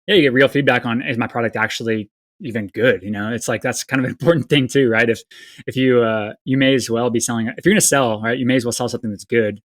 Yeah, you get real feedback on, is my product actually even good? It's like, that's kind of an important thing too, right? If you may as well be selling, if you're going to sell, right, you may as well sell something that's good.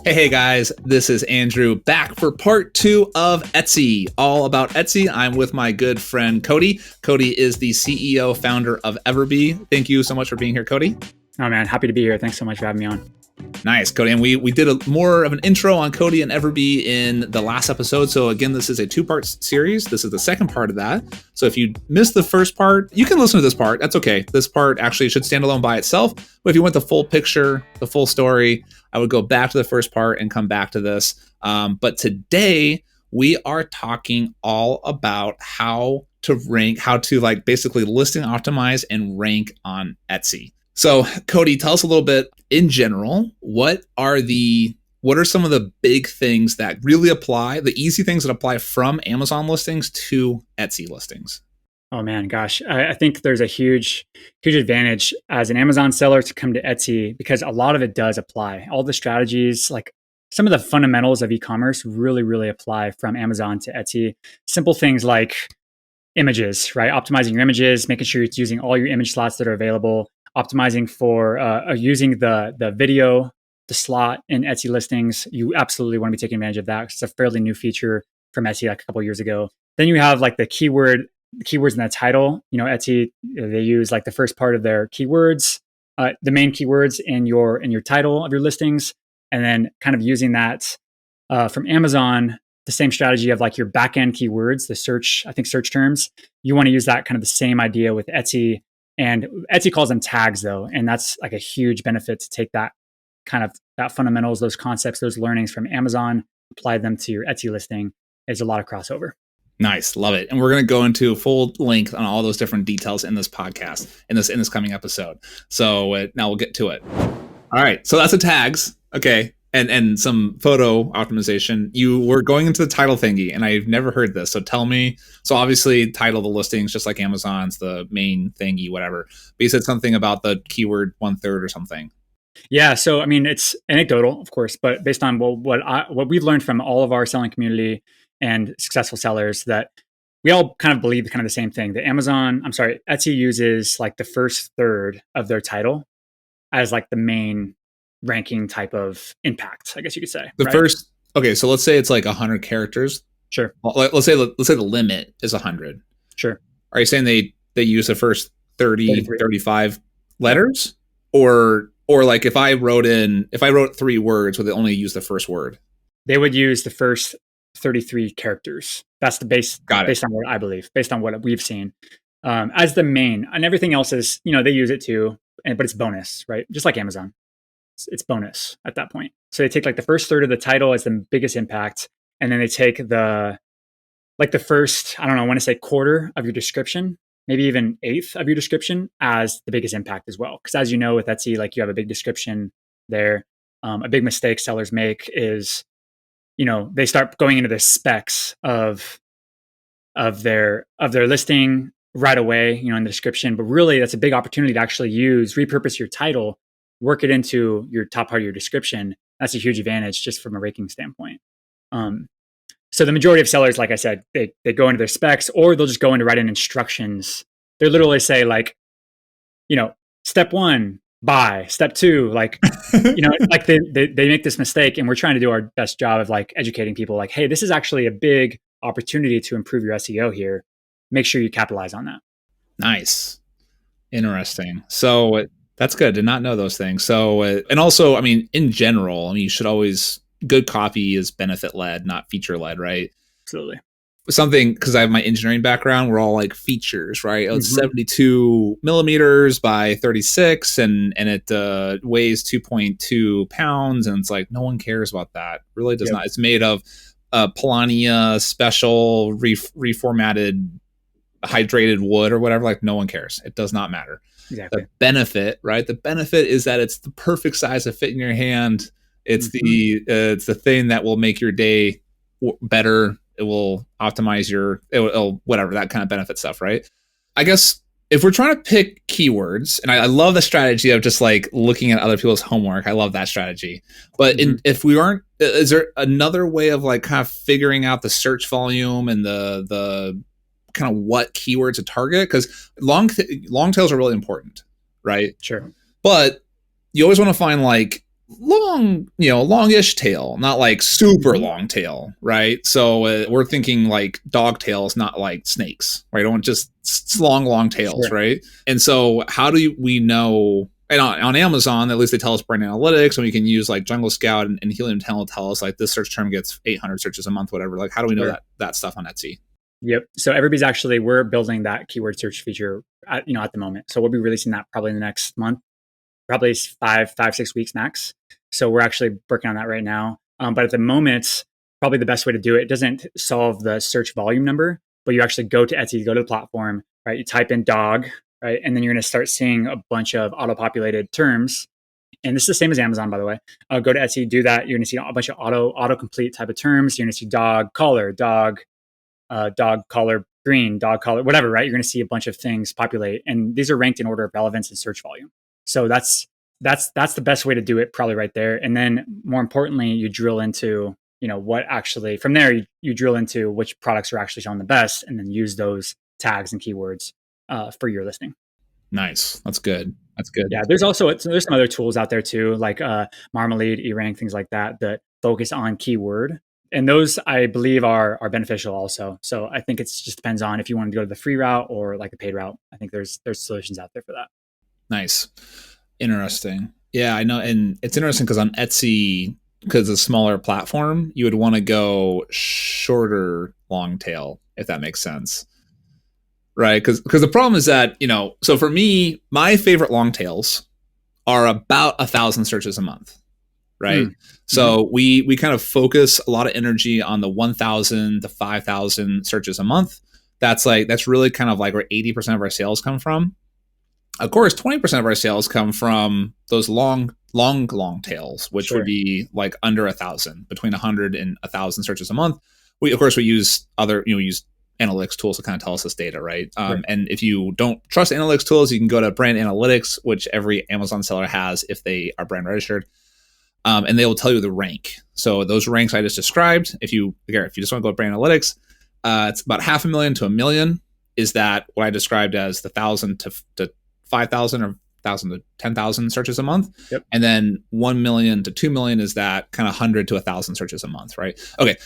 Hey guys, this is Andrew back for part 2 of Etsy, all about Etsy. I'm with my good friend Cody. Cody is the CEO, founder of Everbee. Thank you so much for being here, Cody. Oh man, happy to be here. Thanks so much for having me on. Nice, Cody. And we did more of an intro on Cody and Everbee in the last episode. So again, this is a 2-part series. This is the second part of that. So if you missed the first part, you can listen to this part. That's okay. This part actually should stand alone by itself. But if you want the full picture, the full story, I would go back to the first part and come back to this. But today we are talking all about how to rank, how to like basically listing optimize and rank on Etsy. So Cody, tell us a little bit in general, what are some of the big things that really apply, the easy things that apply from Amazon listings to Etsy listings? Oh man, gosh, I think there's a huge advantage as an Amazon seller to come to Etsy because a lot of it does apply. All the strategies, like some of the fundamentals of e-commerce really, really apply from Amazon to Etsy. Simple things like images, right? Optimizing your images, making sure it's using all your image slots that are available, optimizing for using the video, the slot in Etsy listings. You absolutely want to be taking advantage of that. It's a fairly new feature from Etsy like a couple of years ago. Then you have like the keywords in the title. Etsy, they use like the first part of their keywords, the main keywords in your title of your listings, and then kind of using that from Amazon, the same strategy of like your back-end keywords, the search terms. You want to use that kind of the same idea with Etsy. And Etsy calls them tags though. And that's like a huge benefit to take that kind of that fundamentals, those concepts, those learnings from Amazon, apply them to your Etsy listing. There's a lot of crossover. Nice. Love it. And we're going to go into full length on all those different details in this podcast, in this coming episode. So now we'll get to it. All right. So that's the tags. Okay. And some photo optimization. You were going into the title thingy, and I've never heard this. So tell me. So obviously, title the listings, just like Amazon's the main thingy, whatever. But you said something about the keyword 1/3 or something. Yeah. So I mean, it's anecdotal, of course, but based on what we've learned from all of our selling community and successful sellers, that we all kind of believe kind of the same thing. That Etsy uses like the first third of their title as like the main ranking type of impact, I guess you could say. Okay, so let's say it's like 100 characters. Sure. Let's say the limit is 100. Sure. Are you saying they use the first 35 letters? Or like if I wrote 3 words, would they only use the first word? They would use the first 33 characters. That's the base. Based on what I believe, based on what we've seen, as the main, and everything else is, they use it too, but it's bonus, right? Just like Amazon. It's bonus at that point. So they take like the first third of the title as the biggest impact. And then they take the first, I want to say quarter of your description, maybe even eighth of your description as the biggest impact as well. Because as you know, with Etsy, like you have a big description there. A big mistake sellers make is, they start going into the specs of their listing right away, in the description. But really that's a big opportunity to actually repurpose your title, work it into your top part of your description. That's a huge advantage just from a ranking standpoint. So the majority of sellers, like I said, they go into their specs, or they'll just go into write-in instructions. They literally say like, step 1, buy. Step 2, like, like they make this mistake, and we're trying to do our best job of like educating people like, hey, this is actually a big opportunity to improve your SEO here. Make sure you capitalize on that. Nice. Interesting. So that's good. Did not know those things. So, and also, in general, you should always, good copy is benefit led, not feature led, right? Absolutely. Something, because I have my engineering background, we're all like features, right? It's 72 millimeters by 36 and it weighs 2.2 pounds. And it's like, no one cares about that. Really does not. It's made of Polania special reformatted hydrated wood or whatever. Like, no one cares. It does not matter. Exactly. The benefit, right? The benefit is that it's the perfect size to fit in your hand. It's the thing that will make your day better it will optimize it'll whatever, that kind of benefit stuff, right? I guess if we're trying to pick keywords, and I love the strategy of just like looking at other people's homework, I love that strategy. But if we aren't, is there another way of like kind of figuring out the search volume and the kind of what keywords to target? Because long tails are really important, right? Sure. But you always want to find like longish tail, not like super long tail, right? So we're thinking like dog tails, not like snakes, right? Don't just long tails, sure. Right? And so how do we know? And on Amazon, at least they tell us brand analytics, and we can use like Jungle Scout and Helium 10 will tell us like this search term gets 800 searches a month, whatever. Like, how do we know that stuff on Etsy? Yep. So we're building that keyword search feature at the moment. So we'll be releasing that probably in the next month, probably 5-6 weeks max. So we're actually working on that right now. But at the moment, probably the best way to do it doesn't solve the search volume number, but you actually go to Etsy, go to the platform, right? You type in dog, right? And then you're going to start seeing a bunch of auto-populated terms. And this is the same as Amazon, by the way. Go to Etsy, do that. You're going to see a bunch of auto-complete type of terms. You're going to see dog collar, dog collar green, dog collar, whatever, right? You're going to see a bunch of things populate. And these are ranked in order of relevance and search volume. So that's the best way to do it, probably right there. And then more importantly, you drill into, what actually, from there, you drill into which products are actually selling the best, and then use those tags and keywords for your listing. Nice. That's good. Yeah. There's some other tools out there too, like Marmalade, eRank, things like that focus on keyword. And those, I believe, are beneficial also. So I think it just depends on if you want to go to the free route or like the paid route. I think there's solutions out there for that. Nice. Interesting. Yeah, I know. And it's interesting because on Etsy, because it's a smaller platform, you would want to go shorter long tail, if that makes sense. Right? Because the problem is that, so for me, my favorite long tails are about 1,000 searches a month. Right. So we kind of focus a lot of energy on the 1,000 to 5,000 searches a month. That's really kind of like where 80% of our sales come from. Of course, 20% of our sales come from those long tails, which would be like under 1,000, between 100 and 1,000 searches a month. We use use analytics tools to kind of tell us this data, right? And if you don't trust analytics tools, you can go to brand analytics, which every Amazon seller has if they are brand registered. And they will tell you the rank. So those ranks I just described, if you just want to go to brand analytics, it's about 500,000 to 1 million. Is that what I described as the 1,000 to 5,000 or 1,000 to 10,000 searches a month? Yep. And then 1 million to 2 million is that kind of 100 to 1,000 searches a month, right? Okay.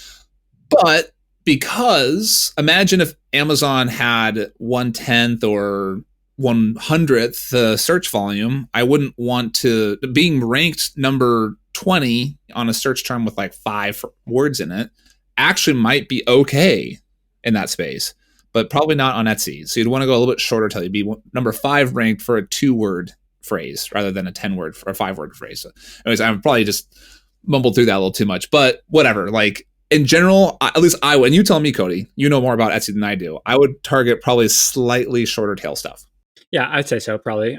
But because imagine if Amazon had 1/10 or 100th search volume, I wouldn't want to, being ranked number 20 on a search term with like 5 words in it actually might be okay in that space, but probably not on Etsy. So you'd want to go a little bit shorter till you'd be number 5 ranked for a 2-word phrase rather than a 10-word or 5-word phrase. So anyways, I probably just mumbled through that a little too much, but whatever. Like in general, at least I would, and you tell me, Cody, you know more about Etsy than I do. I would target probably slightly shorter tail stuff. Yeah, I'd say so, probably.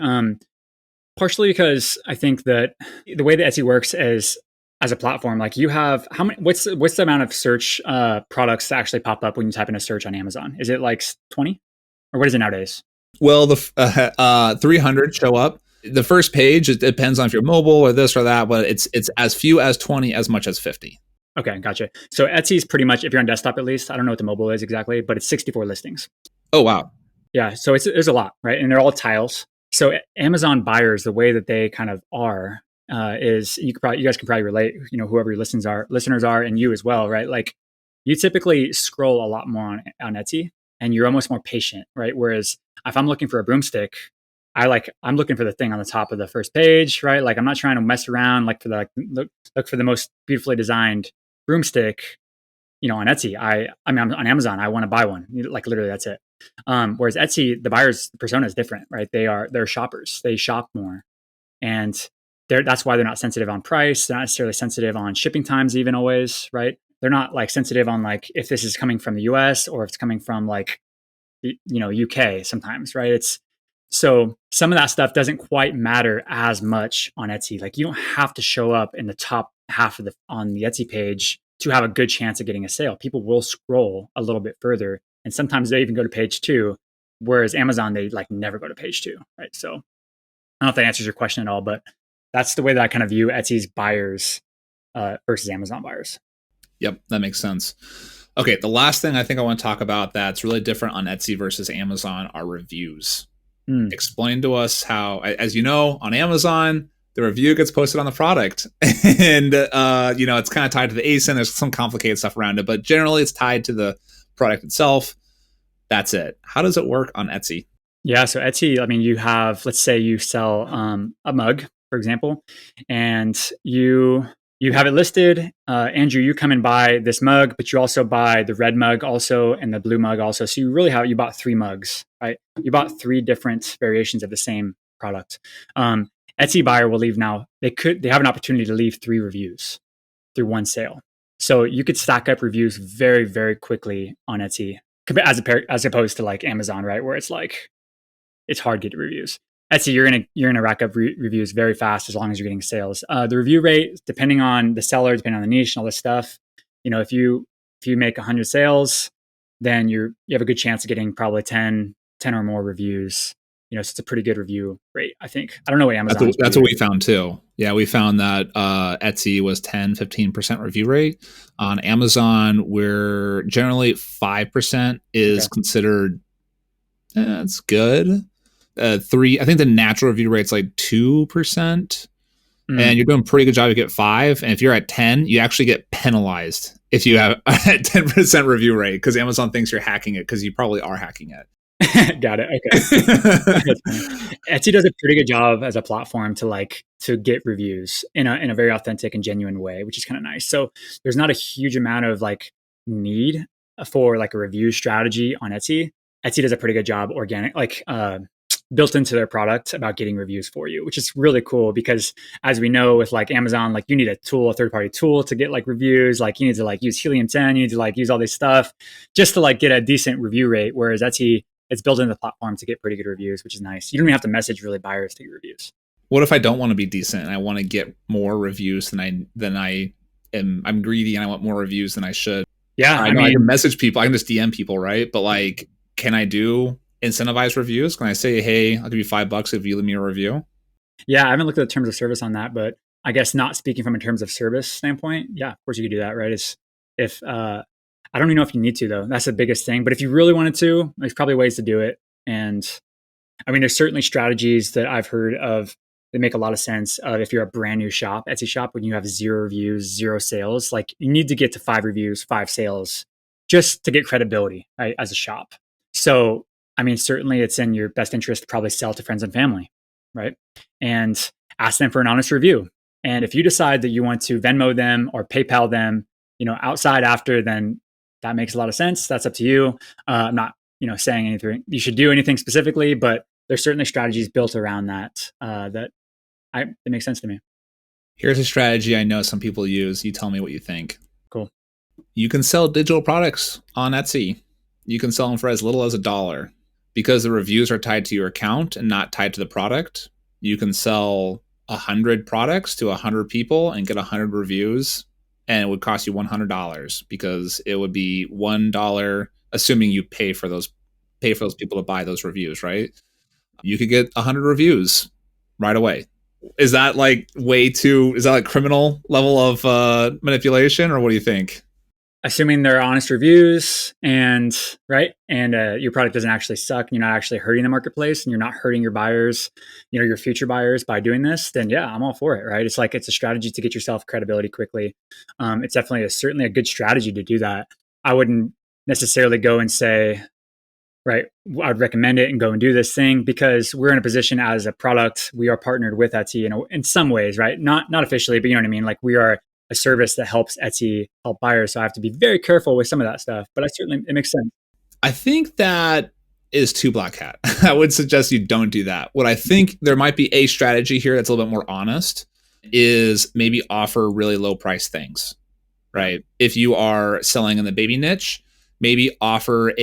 Partially because I think that the way that Etsy works is as a platform, like you have what's the amount of search products that actually pop up when you type in a search on Amazon? Is it like 20? Or what is it nowadays? Well, the 300 show up. The first page, it depends on if you're mobile or this or that, but it's as few as 20, as much as 50. Okay, gotcha. So Etsy is pretty much, if you're on desktop at least, I don't know what the mobile is exactly, but it's 64 listings. Oh, wow. Yeah, so there's a lot, right? And they're all tiles. So Amazon buyers, the way that they kind of are, is you guys can probably relate. Whoever your listeners are, and you as well, right? Like you typically scroll a lot more on Etsy, and you're almost more patient, right? Whereas if I'm looking for a broomstick, I'm llooking for the thing on the top of the first page, right? Like I'm not trying to mess around, like look for the most beautifully designed broomstick, on Etsy. I mean, on Amazon, I want to buy one. Like literally, that's it. Whereas Etsy, the buyer's persona is different, right? They're shoppers. They shop more, and that's why they're not sensitive on price. They're not necessarily sensitive on shipping times, even always, right? They're not like sensitive on like if this is coming from the US or if it's coming from like UK sometimes, right? So some of that stuff doesn't quite matter as much on Etsy. Like you don't have to show up in the top half on the Etsy page to have a good chance of getting a sale. People will scroll a little bit further, and sometimes they even go to page 2, whereas Amazon, they like never go to page 2, right? So I don't know if that answers your question at all, but that's the way that I kind of view Etsy's buyers versus Amazon buyers. Yep, that makes sense. Okay, the last thing I think I want to talk about that's really different on Etsy versus Amazon are reviews. Explain to us how, as you know, on Amazon, the review gets posted on the product, and it's kind of tied to the ASIN. There's some complicated stuff around it, but generally it's tied to the product itself. That's it. How does it work on Etsy? Yeah, so Etsy, I mean, you have, let's say you sell a mug, for example, and you have it listed. Andrew, you come and buy this mug, but you also buy the red mug also and the blue mug also. So you bought 3 mugs, right? You bought 3 different variations of the same product. Etsy buyer will leave now. They have an opportunity to leave 3 reviews through one sale. So you could stack up reviews very, very quickly on Etsy as opposed to like Amazon, right? Where it's like, it's hard to get reviews. Etsy, you're gonna rack up reviews very fast as long as you're getting sales. The review rate, depending on the seller, depending on the niche and all this stuff, if you make 100 sales, then you have a good chance of getting probably 10 or more reviews. So it's a pretty good review rate, I think. I don't know what Amazon. That's what we found too. Yeah, we found that Etsy was 10-15% review rate. On Amazon, we're generally 5% is considered. That's good. 3, I think the natural review rate's like 2%, and you're doing a pretty good job to get 5. And if you're at 10, you actually get penalized if you have a 10% review rate, because Amazon thinks you're hacking it, because you probably are hacking it. Got it. Okay. Etsy does a pretty good job as a platform to get reviews in a very authentic and genuine way, which is kind of nice. So there's not a huge amount of need for a review strategy on Etsy. Etsy does a pretty good job built into their product about getting reviews for you, which is really cool, because as we know with Amazon, you need a third-party tool to get reviews. You need to use Helium 10, you need to use all this stuff just to get a decent review rate. Whereas Etsy, it's built into the platform to get pretty good reviews, which is nice. You don't even have to message really buyers to get reviews. What if I don't want to be decent and I want to get more reviews than I am? I'm greedy and I want more reviews than I should. Yeah, I can message people. I can just DM people, right? But can I do incentivized reviews? Can I say, hey, I'll give you $5 if you leave me a review? Yeah, I haven't looked at the terms of service on that, but I guess not speaking from a terms of service standpoint, yeah, of course you could do that, right? I don't even know if you need to, though. That's the biggest thing. But if you really wanted to, there's probably ways to do it. And I mean, there's certainly strategies that I've heard of that make a lot of sense. If you're a brand new shop, Etsy shop, when you have 0 reviews, 0 sales, you need to get to 5 reviews, 5 sales just to get credibility, right, as a shop. So, I mean, certainly it's in your best interest to probably sell to friends and family, right? And ask them for an honest review. And if you decide that you want to Venmo them or PayPal them, outside after, then that makes a lot of sense. That's up to you. I'm not, saying anything you should do anything specifically, but there's certainly strategies built around that it makes sense to me. Here's a strategy I know some people use. You tell me what you think. Cool. You can sell digital products on Etsy. You can sell them for as little as $1. Because the reviews are tied to your account and not tied to the product. You can sell 100 products to 100 people and get 100 reviews, and it would cost you $100, because it would be $1, assuming you pay for those people to buy those reviews, right? You could get 100 reviews right away. Is that criminal level of manipulation, or what do you think? Assuming they're honest reviews and your product doesn't actually suck and you're not actually hurting the marketplace and you're not hurting your buyers, your future buyers by doing this, then yeah, I'm all for it, right? It's it's a strategy to get yourself credibility quickly. It's definitely certainly a good strategy to do that. I wouldn't necessarily go and say, right, I'd recommend it and go and do this thing, because we're in a position as a product, we are partnered with Etsy in some ways, right? Not officially, but you know what I mean? We are a service that helps Etsy help buyers. So I have to be very careful with some of that stuff, but it makes sense. I think that is too black hat. I would suggest you don't do that. What I think there might be a strategy here that's a little bit more honest is maybe offer really low price things, right? If you are selling in the baby niche, maybe offer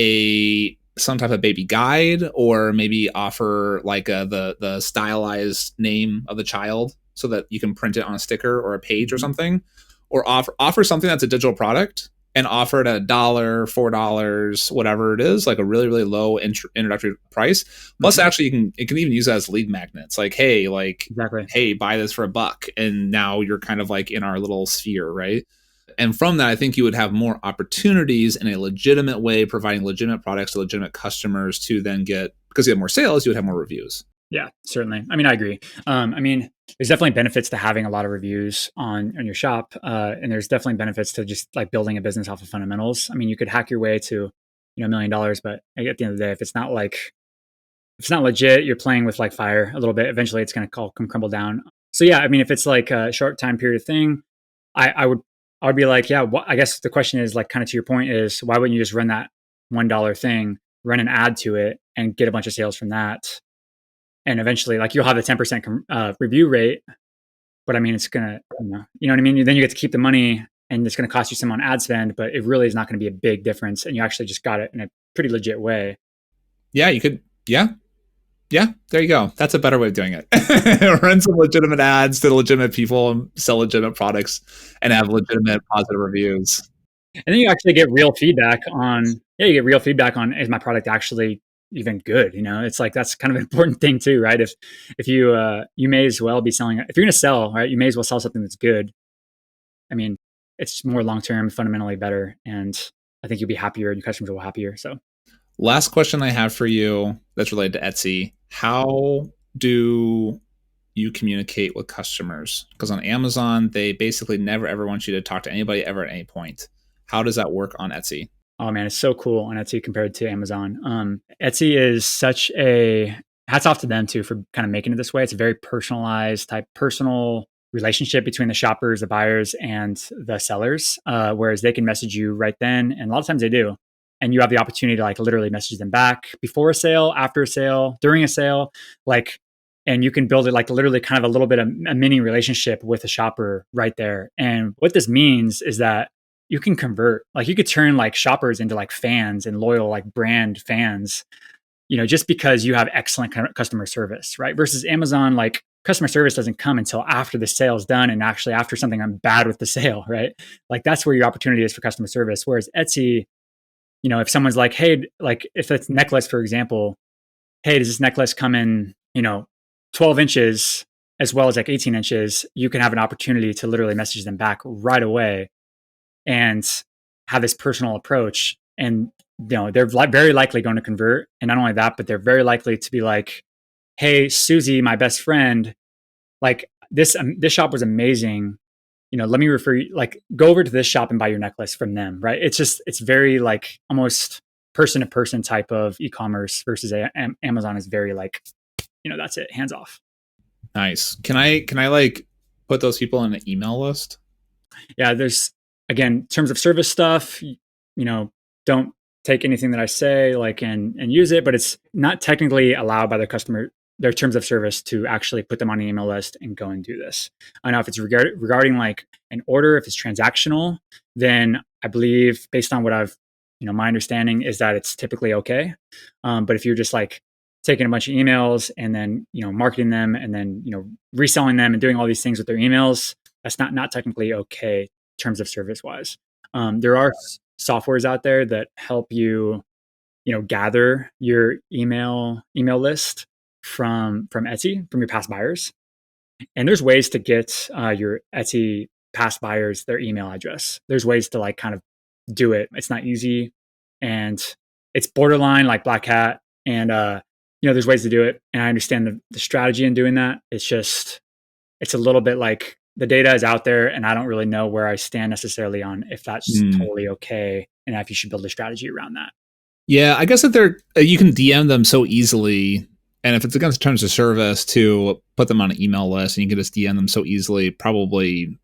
some type of baby guide, or maybe offer the stylized name of the child so that you can print it on a sticker or a page or something. or offer something that's a digital product and offer it at $1, $4, whatever it is, like a really, really low introductory price. Plus, actually, it can even use that as lead magnets. Like, hey, hey, buy this for $1, and now you're kind of like in our little sphere, right? And from that, I think you would have more opportunities in a legitimate way, providing legitimate products to legitimate customers to then get, because you have more sales, you would have more reviews. Yeah, certainly. I mean, I agree. I mean, there's definitely benefits to having a lot of reviews on your shop. And there's definitely benefits to just like building a business off of fundamentals. I mean, you could hack your way to, $1 million, but at the end of the day, if it's not legit, you're playing with like fire a little bit. Eventually it's going to come crumble down. So yeah, I mean, if it's like a short time period thing, I would be like, yeah, I guess the question is like, kind of to your point is, why wouldn't you just run that $1 thing, run an ad to it and get a bunch of sales from that? And eventually, like, you'll have a 10% review rate, but I mean, it's gonna, you know what I mean? Then you get to keep the money, and it's gonna cost you some on ad spend, but it really is not gonna be a big difference, and you actually just got it in a pretty legit way. Yeah, you could. Yeah, there you go. That's a better way of doing it. Run some legitimate ads to legitimate people and sell legitimate products and have legitimate positive reviews. And then you actually get real feedback on, is my product actually even good? It's like, that's kind of an important thing too, right? If you may as well be selling, if you're going to sell, right, you may as well sell something that's good. I mean, it's more long-term, fundamentally better. And I think you'll be happier and your customers will be happier. So last question I have for you that's related to Etsy. How do you communicate with customers? Because on Amazon, they basically never, ever want you to talk to anybody ever at any point. How does that work on Etsy? Oh man, it's so cool on Etsy compared to Amazon. Etsy is such a, hats off to them too for kind of making it this way. It's a very personalized type, personal relationship between the shoppers, the buyers, and the sellers. Whereas they can message you right then, and a lot of times they do. And you have the opportunity to like literally message them back before a sale, after a sale, during a sale, like, and you can build it like literally kind of a little bit of a mini relationship with a shopper right there. And what this means is that you can convert, like you could turn like shoppers into like fans and loyal, like brand fans, just because you have excellent customer service, right? Versus Amazon, like customer service doesn't come until after the sale's done and actually after something went bad with the sale, right? Like that's where your opportunity is for customer service. Whereas Etsy, if someone's like, hey, like if it's necklace, for example, hey, does this necklace come in, 12 inches as well as like 18 inches? You can have an opportunity to literally message them back right away and have this personal approach. And, they're very likely going to convert. And not only that, but they're very likely to be like, hey, Susie, my best friend, like this shop was amazing. Let me refer you, like go over to this shop and buy your necklace from them, right? It's very like almost person to person type of e-commerce versus Amazon is very like, that's it, hands off. Nice. Can I like put those people in an email list? Yeah, there's, again, terms of service stuff, don't take anything that I say like and use it, but it's not technically allowed by their terms of service to actually put them on an email list and go and do this. I know if it's regarding like an order, if it's transactional, then I believe based on what I've, my understanding is that it's typically okay. But if you're just like taking a bunch of emails and then, marketing them and then, reselling them and doing all these things with their emails, that's not technically okay terms of service wise. There are softwares out there that help you, gather your email list from Etsy, from your past buyers. And there's ways to get your Etsy past buyers their email address. There's ways to like kind of do it. It's not easy and it's borderline like black hat. And, there's ways to do it. And I understand the strategy in doing that. It's just, it's a little bit like the data is out there and I don't really know where I stand necessarily on if that's totally okay and if you should build a strategy around that. Yeah, I guess that you can DM them so easily. And if it's against terms of service to put them on an email list and you can just DM them so easily, probably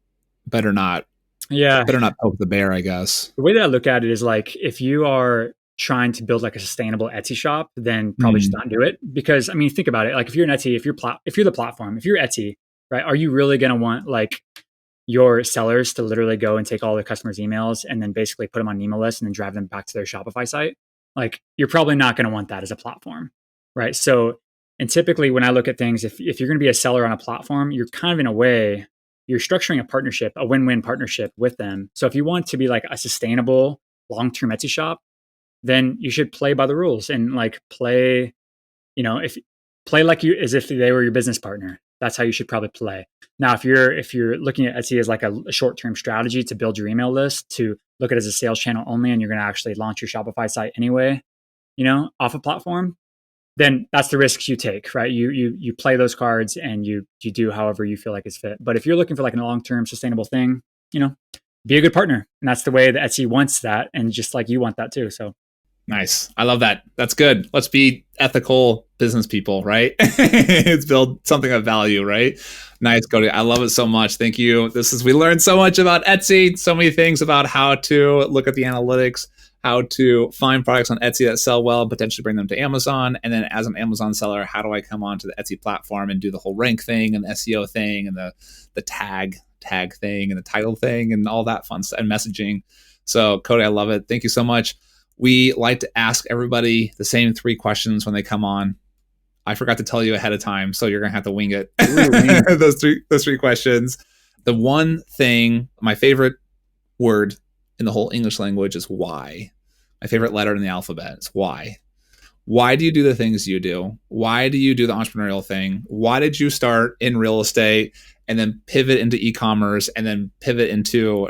better not poke the bear, I guess. The way that I look at it is like, if you are trying to build like a sustainable Etsy shop, then probably just not do it. Because I mean, think about it. Like if you're an Etsy, if you're the platform, if you're Etsy, right, are you really going to want like your sellers to literally go and take all their customers' emails and then basically put them on an email list and then drive them back to their Shopify site? Like you're probably not going to want that as a platform, right? So, and typically when I look at things, if you're going to be a seller on a platform, you're kind of in a way, you're structuring a partnership, a win-win partnership with them. So if you want to be like a sustainable long-term Etsy shop, then you should play by the rules and like play, if play like you as if they were your business partner. That's how you should probably play. Now, if you're looking at Etsy as like a short-term strategy to build your email list, to look at it as a sales channel only, and you're going to actually launch your Shopify site anyway, off a platform, then that's the risks you take, right? You play those cards and you do however you feel like is fit. But if you're looking for like a long-term sustainable thing, be a good partner. And that's the way that Etsy wants that. And just like you want that too. So nice. I love that. That's good. Let's be ethical business people, right? Let's build something of value, right? Nice, Cody. I love it so much. Thank you. We learned so much about Etsy, so many things about how to look at the analytics, how to find products on Etsy that sell well, potentially bring them to Amazon. And then as an Amazon seller, how do I come onto the Etsy platform and do the whole rank thing and the SEO thing and the tag thing and the title thing and all that fun stuff and messaging. So Cody, I love it. Thank you so much. We like to ask everybody the same 3 questions when they come on. I forgot to tell you ahead of time, so you're going to have to wing it. Ooh, those three questions. The one thing, my favorite word in the whole English language is why. My favorite letter in the alphabet is why. Why do you do the things you do? Why do you do the entrepreneurial thing? Why did you start in real estate and then pivot into e-commerce and then pivot into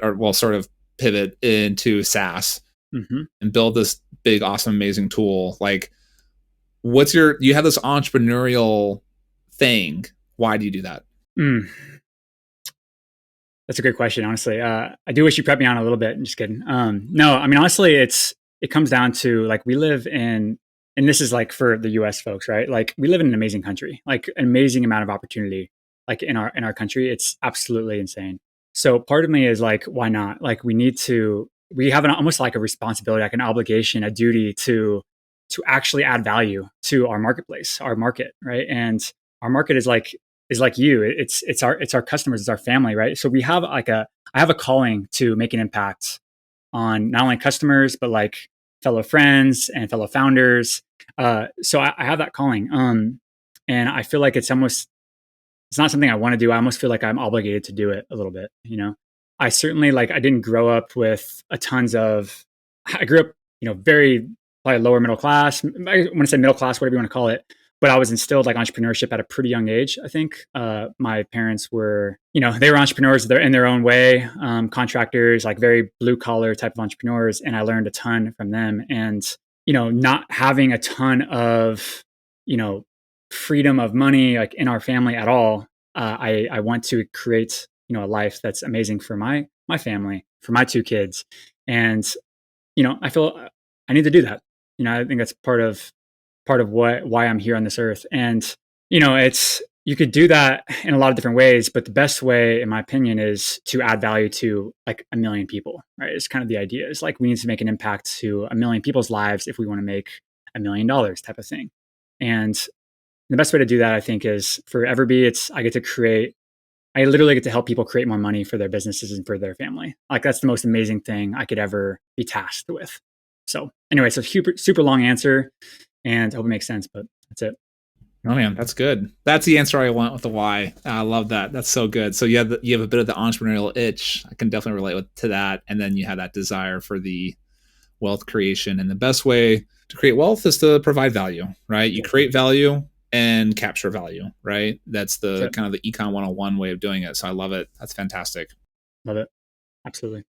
SaaS and build this big, awesome, amazing tool? Like, you have this entrepreneurial thing. Why do you do that? That's a great question, honestly. I do wish you prepped me on a little bit. I'm just kidding. No, I mean, honestly, it comes down to like, we live in, and this is like for the US folks, right? Like, we live in an amazing country, like an amazing amount of opportunity, like in our country. It's absolutely insane. So part of me is like, why not? Like, we have almost like a responsibility, like an obligation, a duty to actually add value to our marketplace, our market, right? And our market is like you. It's our customers, it's our family, right? So we have I have a calling to make an impact on not only customers, but like fellow friends and fellow founders. So I have that calling. And I feel like it's not something I want to do. I almost feel like I'm obligated to do it a little bit, I certainly I didn't grow up with I grew up, very probably lower middle class. I want to say middle class, whatever you want to call it. But I was instilled like entrepreneurship at a pretty young age. I think my parents were, they were entrepreneurs in their own way, contractors, like very blue collar type of entrepreneurs. And I learned a ton from them. And, not having a ton of, freedom of money like in our family at all. I want to create, a life that's amazing for my family, for my 2 kids. And, I feel I need to do that. I think that's part of why I'm here on this earth. And, you could do that in a lot of different ways, but the best way, in my opinion, is to add value to like 1 million people, right? It's kind of the idea. It's like, we need to make an impact to 1 million people's lives if we want to make $1 million type of thing. And the best way to do that, I think, is for Everbee, I literally get to help people create more money for their businesses and for their family. Like, that's the most amazing thing I could ever be tasked with. So anyway, so super long answer, and I hope it makes sense, but that's it. Oh man, that's good. That's the answer I want with the why. I love that. That's so good. So you have a bit of the entrepreneurial itch. I can definitely relate to that. And then you have that desire for the wealth creation. And the best way to create wealth is to provide value, right? You create value and capture value, right? That's the kind of the Econ 101 way of doing it. So I love it. That's fantastic. Love it. Absolutely.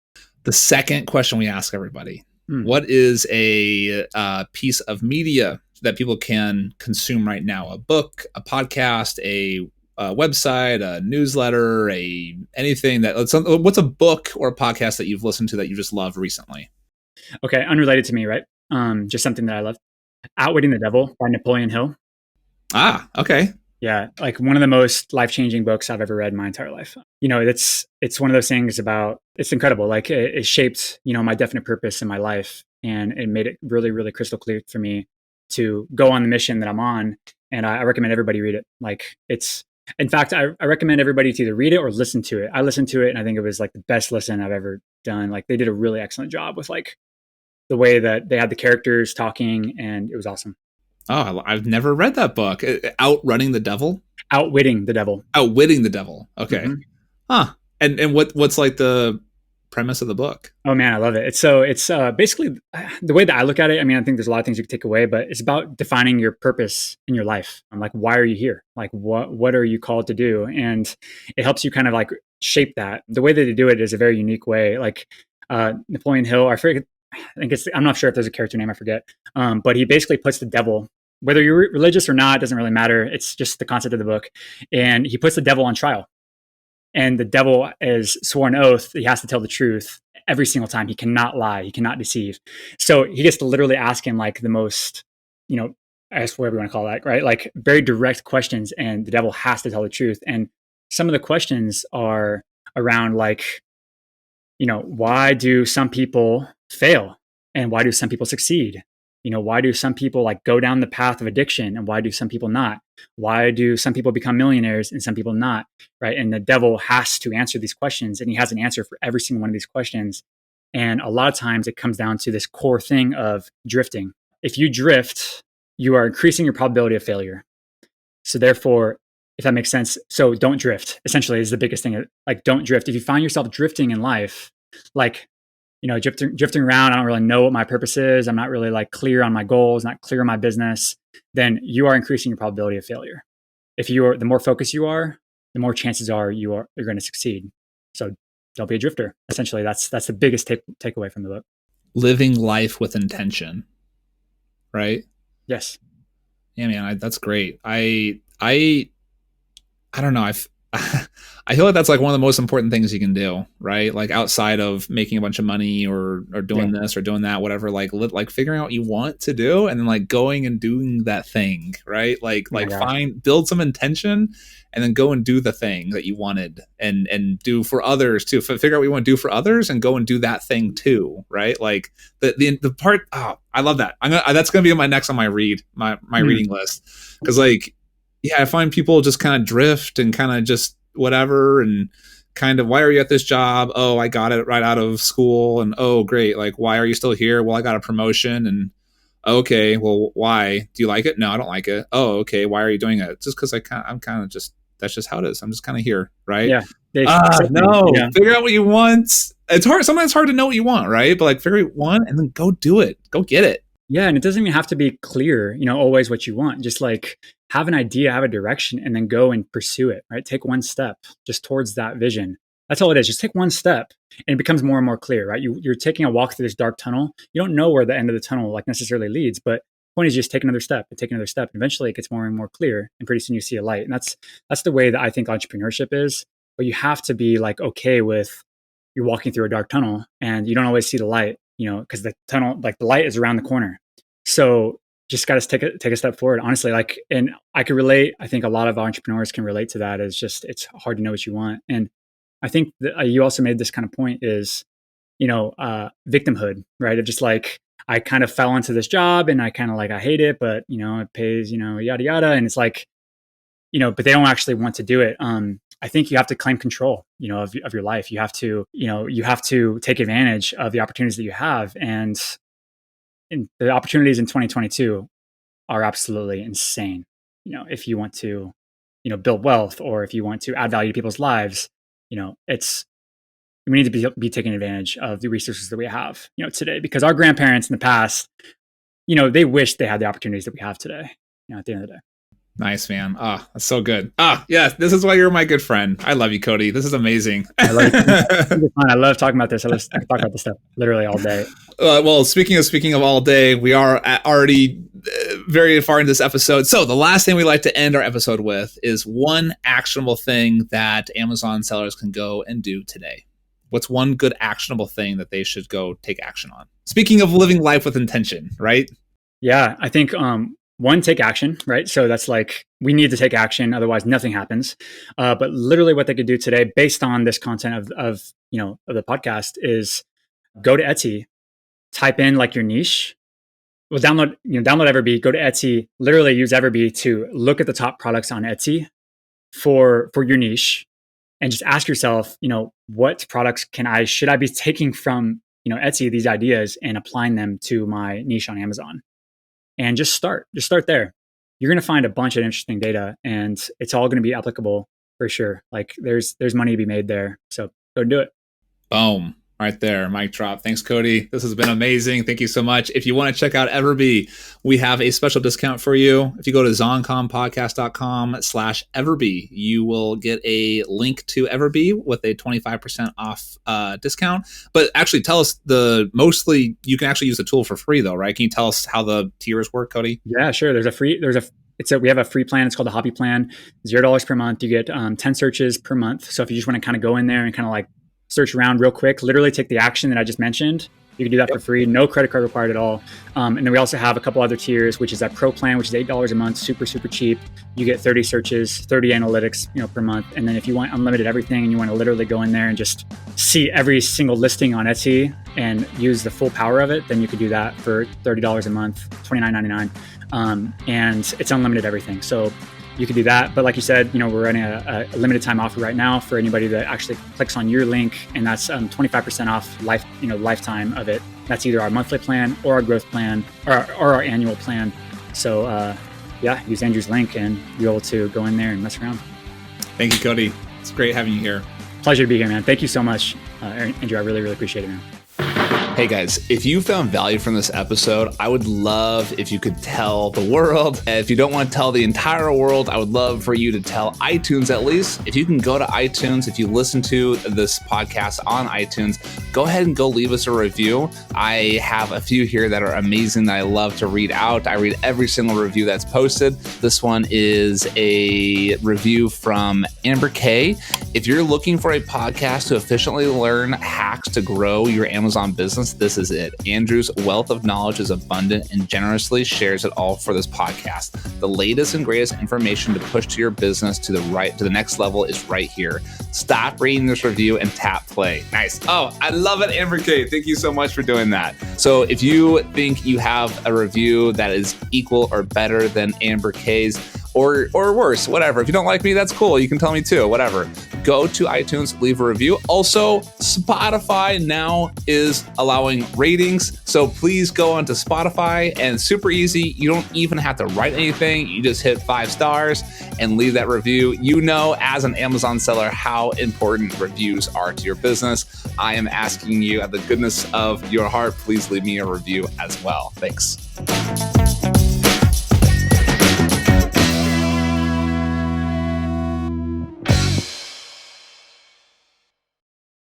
The second question we ask everybody, what is a piece of media that people can consume right now? A book, a podcast, a website, a newsletter, anything what's a book or a podcast that you've listened to that you just love recently? Okay. Unrelated to me, right? Just something that I love. Outwitting the Devil by Napoleon Hill. Ah, okay. Yeah. Like one of the most life-changing books I've ever read in my entire life. It's one of those things it's incredible. Like it shaped, my definite purpose in my life. And it made it really, really crystal clear for me to go on the mission that I'm on. And I recommend everybody read it. In fact, I recommend everybody to either read it or listen to it. I listened to it and I think it was like the best listen I've ever done. Like they did a really excellent job with like the way that they had the characters talking, and it was awesome. Oh, I've never read that book. Outrunning the Devil? Outwitting the Devil. Outwitting the Devil. Okay. Mm-hmm. Huh. And what's like the premise of the book? Oh man, I love it. It's basically the way that I look at it. I mean, I think there's a lot of things you can take away, but it's about defining your purpose in your life. Like, why are you here? Like, what are you called to do? And it helps you kind of like shape that. The way that they do it is a very unique way. Like Napoleon Hill, I forget. I'm not sure if there's a character name. I forget. But he basically puts the devil, whether you're religious or not, it doesn't really matter. It's just the concept of the book, and he puts the devil on trial. And the devil is sworn oath. He has to tell the truth every single time. He cannot lie. He cannot deceive. So he gets to literally ask him like the most, I guess whatever you want to call that, right? Like very direct questions, and the devil has to tell the truth. And some of the questions are around like, why do some people fail and why do some people succeed? Why do some people like go down the path of addiction and why do some people not? Why do some people become millionaires and some people not? Right. And the devil has to answer these questions, and he has an answer for every single one of these questions. And a lot of times it comes down to this core thing of drifting. If you drift, you are increasing your probability of failure. So therefore, if that makes sense, so don't drift, essentially, is the biggest thing. Like, don't drift. If you find yourself drifting in life, like, drifting around, I don't really know what my purpose is, I'm not really like clear on my goals, not clear on my business, then you are increasing your probability of failure. If the more focused you are, the more chances are you're going to succeed. So don't be a drifter. Essentially, that's the biggest takeaway from the book. Living life with intention, right? Yes. Yeah, man, that's great. I don't know. I feel like that's like one of the most important things you can do, right? Like outside of making a bunch of money or doing this or doing that, whatever, like figuring out what you want to do and then like going and doing that thing, right? Like build some intention and then go and do the thing that you wanted and do for others too. Figure out what you want to do for others and go and do that thing too, right? Like the part, I love that. That's going to be my next on my reading list. Cause like, yeah, I find people just kind of drift and kind of just whatever and kind of, why are you at this job? Oh, I got it right out of school. And oh, great. Like, why are you still here? Well, I got a promotion. And okay, well, why? Do you like it? No, I don't like it. Oh, okay. Why are you doing it? Just because I'm kind of just, that's just how it is. I'm just kind of here, right? Yeah. No, figure out what you want. It's hard. Sometimes it's hard to know what you want, right? But like figure out what you want and then go do it. Go get it. Yeah. And it doesn't even have to be clear, always what you want. Just like have an idea, have a direction, and then go and pursue it, right? Take one step just towards that vision. That's all it is. Just take one step and it becomes more and more clear, right? You're taking a walk through this dark tunnel. You don't know where the end of the tunnel like necessarily leads, but the point is just take another step and take another step. And eventually it gets more and more clear. And pretty soon you see a light. And that's the way that I think entrepreneurship is. But you have to be like, okay with you're walking through a dark tunnel and you don't always see the light, because the tunnel, like the light is around the corner. So just got to take a step forward, honestly. Like, and I could relate. I think a lot of entrepreneurs can relate to that. It's hard to know what you want. And I think that you also made this kind of point is, victimhood, right? Of just like, I kind of fell into this job and I kind of like, I hate it, but it pays, yada, yada. And it's like, but they don't actually want to do it. I think you have to claim control, of your life. You have to take advantage of the opportunities that you have. And the opportunities in 2022 are absolutely insane. If you want to, build wealth or if you want to add value to people's lives, we need to be taking advantage of the resources that we have, today, because our grandparents in the past, they wish they had the opportunities that we have today, at the end of the day. Nice, man. Oh, that's so good. Yes, this is why you're my good friend. I love you, Cody. This is amazing. I love talking about this. I can talk about this stuff literally all day. Well, speaking of all day, we are already very far into this episode. So the last thing we like to end our episode with is one actionable thing that Amazon sellers can go and do today. What's one good actionable thing that they should go take action on? Speaking of living life with intention, right? Yeah, I think one, take action, right? So that's like, we need to take action, otherwise nothing happens. But literally what they could do today based on this content of the podcast is go to Etsy, type in like your niche. Well, download Everbee, go to Etsy, literally use Everbee to look at the top products on Etsy for your niche and just ask yourself, what products should I be taking from, Etsy, these ideas and applying them to my niche on Amazon. And just start there. You're going to find a bunch of interesting data and it's all going to be applicable for sure. Like there's money to be made there. So go do it. Boom. Right there, mic drop. Thanks, Cody. This has been amazing. Thank you so much. If you want to check out Everbee, we have a special discount for you. If you go to zoncompodcast.com/Everbee, you will get a link to Everbee with a 25% off discount. But actually, tell us mostly you can actually use the tool for free though, right? Can you tell us how the tiers work, Cody? Yeah, sure. We have a free plan. It's called the hobby plan. $0 per month. You get 10 searches per month. So if you just want to kind of go in there and kind of like search around real quick, literally take the action that I just mentioned, you can do that for free. No credit card required at all. And then we also have a couple other tiers, which is that pro plan, which is $8 a month, super, super cheap. You get 30 searches, 30 analytics, per month. And then if you want unlimited everything and you want to literally go in there and just see every single listing on Etsy and use the full power of it, then you could do that for $30 a month, $29.99. And it's unlimited everything. So you could do that. But like you said, we're running a limited time offer right now for anybody that actually clicks on your link, and that's 25% off lifetime of it. That's either our monthly plan or our growth plan or our annual plan. So use Andrew's link and you're able to go in there and mess around. Thank you, Cody. It's great having you here. Pleasure to be here, man. Thank you so much, Andrew. I really, really appreciate it, man. Hey guys, if you found value from this episode, I would love if you could tell the world. If you don't want to tell the entire world, I would love for you to tell iTunes at least. If you can go to iTunes, if you listen to this podcast on iTunes, go ahead and go leave us a review. I have a few here that are amazing that I love to read out. I read every single review that's posted. This one is a review from Amber K. If you're looking for a podcast to efficiently learn hacks to grow your Amazon business, this is it. Andrew's wealth of knowledge is abundant and generously shares it all for this podcast. The latest and greatest information to push to your business to the next level is right here. Stop reading this review and tap play. Nice. Oh, I love it, Amber K. Thank you so much for doing that. So if you think you have a review that is equal or better than Amber K's, or worse, whatever. If you don't like me, that's cool. You can tell me too, whatever. Go to iTunes, leave a review. Also, Spotify now is allowing ratings. So please go onto Spotify, and super easy. You don't even have to write anything. You just hit 5 stars and leave that review. As an Amazon seller, how important reviews are to your business. I am asking you, out of the goodness of your heart, please leave me a review as well. Thanks.